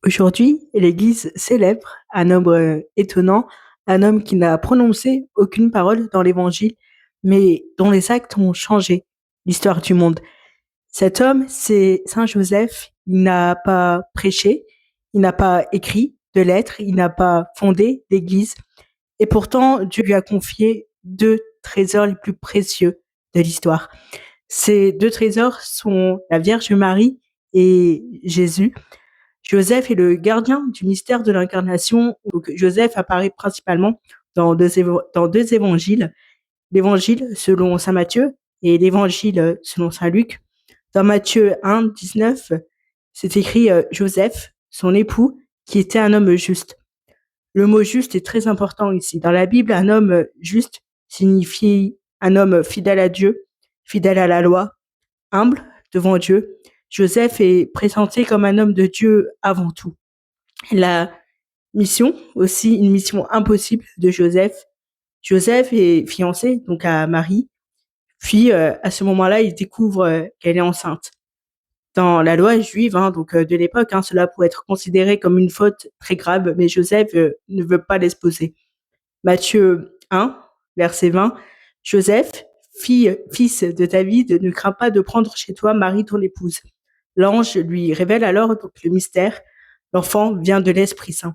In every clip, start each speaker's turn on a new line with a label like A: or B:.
A: Aujourd'hui, l'Église célèbre un homme étonnant, un homme qui n'a prononcé aucune parole dans l'Évangile, mais dont les actes ont changé l'histoire du monde. Cet homme, c'est Saint Joseph. Il n'a pas prêché, il n'a pas écrit de lettres, il n'a pas fondé d'Église, et pourtant Dieu lui a confié deux trésors les plus précieux de l'histoire. Ces deux trésors sont la Vierge Marie et Jésus. Joseph est le gardien du mystère de l'incarnation. Donc, Joseph apparaît principalement dans deux évangiles, l'évangile selon saint Matthieu et l'évangile selon saint Luc. Dans Matthieu 1, 19, c'est écrit Joseph, son époux, qui était un homme juste. Le mot juste est très important ici. Dans la Bible, un homme juste signifie un homme fidèle à Dieu, fidèle à la loi, humble devant Dieu. Joseph est présenté comme un homme de Dieu avant tout. La mission, aussi une mission impossible de Joseph. Joseph est fiancé donc à Marie, puis à ce moment-là, il découvre qu'elle est enceinte. Dans la loi juive de l'époque, cela pourrait être considéré comme une faute très grave, mais Joseph ne veut pas l'exposer. Matthieu 1, verset 20, Joseph, fils de David, ne crains pas de prendre chez toi Marie ton épouse. L'ange lui révèle alors donc le mystère. L'enfant vient de l'Esprit Saint.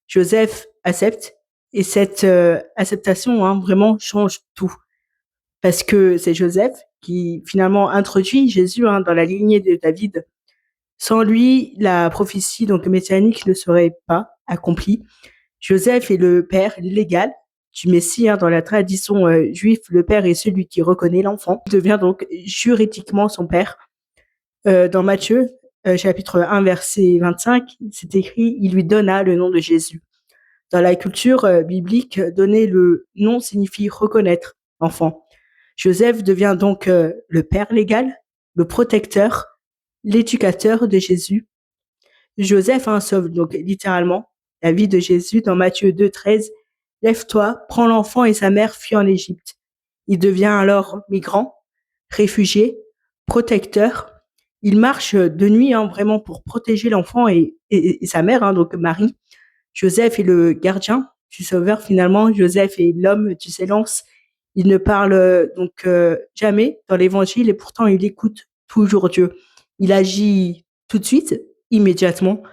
A: Joseph accepte et cette acceptation vraiment change tout parce que c'est Joseph qui finalement introduit Jésus dans la lignée de David. Sans lui, la prophétie donc messianique ne serait pas accomplie. Joseph est le père légal du Messie dans la tradition juive. Le père est celui qui reconnaît l'enfant. Il devient donc juridiquement son père. Dans Matthieu, chapitre 1, verset 25, c'est écrit « Il lui donna le nom de Jésus ». Dans la culture biblique, donner le nom signifie reconnaître l'enfant. Joseph devient donc le père légal, le protecteur, l'éducateur de Jésus. Joseph sauve donc littéralement la vie de Jésus dans Matthieu 2, 13. Lève-toi, prends l'enfant et sa mère, fuis en Égypte. Il devient alors migrant, réfugié, protecteur. Il marche de nuit vraiment pour protéger l'enfant et sa mère, donc Marie. Joseph est le gardien du Sauveur finalement. Joseph est l'homme du silence. Il ne parle jamais dans l'Évangile et pourtant il écoute toujours Dieu. Il agit tout de suite, immédiatement.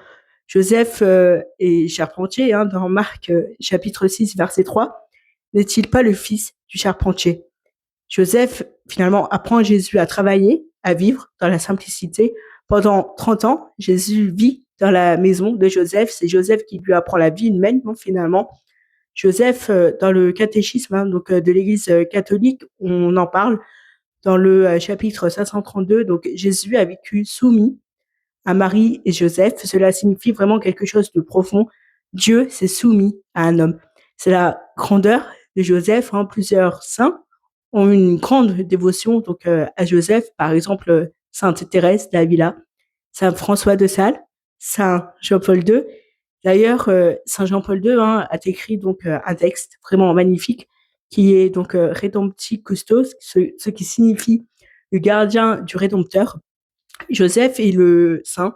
A: Joseph est charpentier dans Marc chapitre 6 verset 3. N'est-il pas le fils du charpentier? Joseph finalement apprend Jésus à travailler, à vivre dans la simplicité. Pendant 30 ans, Jésus vit dans la maison de Joseph. C'est Joseph qui lui apprend la vie humaine, finalement. Joseph, dans le catéchisme de l'Église catholique, on en parle dans le chapitre 532. Donc Jésus a vécu soumis à Marie et Joseph. Cela signifie vraiment quelque chose de profond. Dieu s'est soumis à un homme. C'est la grandeur de Joseph. Plusieurs saints ont une grande dévotion à Joseph. Par exemple, Sainte Thérèse d'Avila, Saint François de Sales, Saint Jean-Paul II. D'ailleurs, Saint Jean-Paul II a écrit un texte vraiment magnifique qui est Redempti Custos, ce qui signifie le gardien du Rédempteur. Joseph est le saint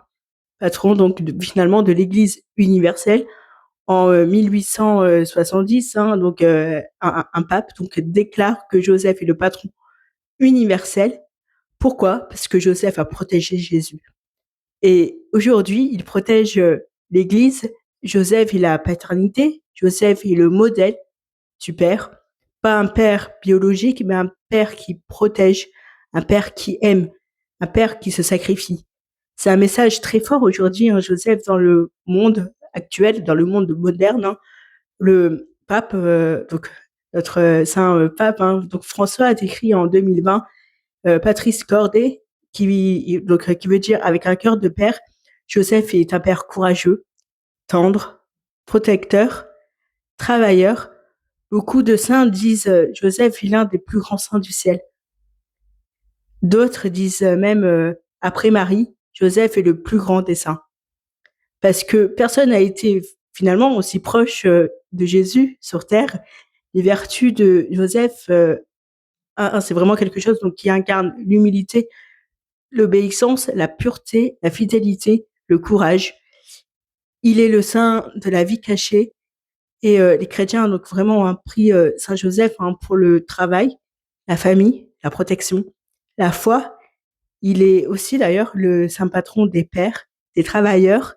A: patron finalement de l'Église universelle. En 1870, un pape déclare que Joseph est le patron universel. Pourquoi? Parce que Joseph a protégé Jésus. Et aujourd'hui, il protège l'Église. Joseph est la paternité. Joseph est le modèle du Père. Pas un père biologique, mais un père qui protège, un père qui aime, un père qui se sacrifie. C'est un message très fort aujourd'hui, Joseph, dans le monde actuel, dans le monde moderne. Le pape, notre saint pape, donc François a écrit en 2020, Patrice Corday, qui veut dire avec un cœur de père. Joseph est un père courageux, tendre, protecteur, travailleur. Beaucoup de saints disent Joseph est l'un des plus grands saints du ciel. D'autres disent même après Marie, Joseph est le plus grand des saints. Parce que personne n'a été finalement aussi proche de Jésus sur terre. Les vertus de Joseph, c'est vraiment quelque chose qui incarne l'humilité, l'obéissance, la pureté, la fidélité, le courage. Il est le saint de la vie cachée et les chrétiens donc vraiment ont pris Saint Joseph pour le travail, la famille, la protection, la foi. Il est aussi d'ailleurs le saint patron des pères, des travailleurs,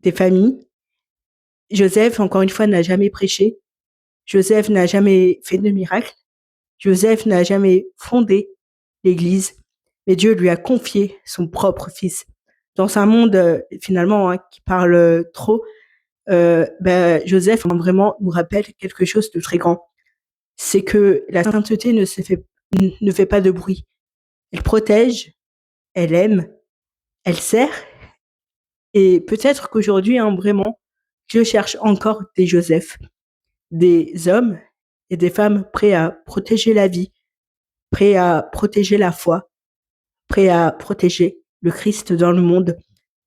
A: des familles. Joseph, encore une fois, n'a jamais prêché. Joseph n'a jamais fait de miracle. Joseph n'a jamais fondé l'Église, mais Dieu lui a confié son propre fils. Dans un monde finalement qui parle trop, Joseph vraiment nous rappelle quelque chose de très grand. C'est que la sainteté ne fait pas de bruit. Elle protège, elle aime, elle sert. Et peut-être qu'aujourd'hui, vraiment, Dieu cherche encore des Joseph, des hommes et des femmes prêts à protéger la vie, prêts à protéger la foi, prêts à protéger le Christ dans le monde.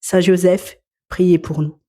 A: Saint Joseph, priez pour nous.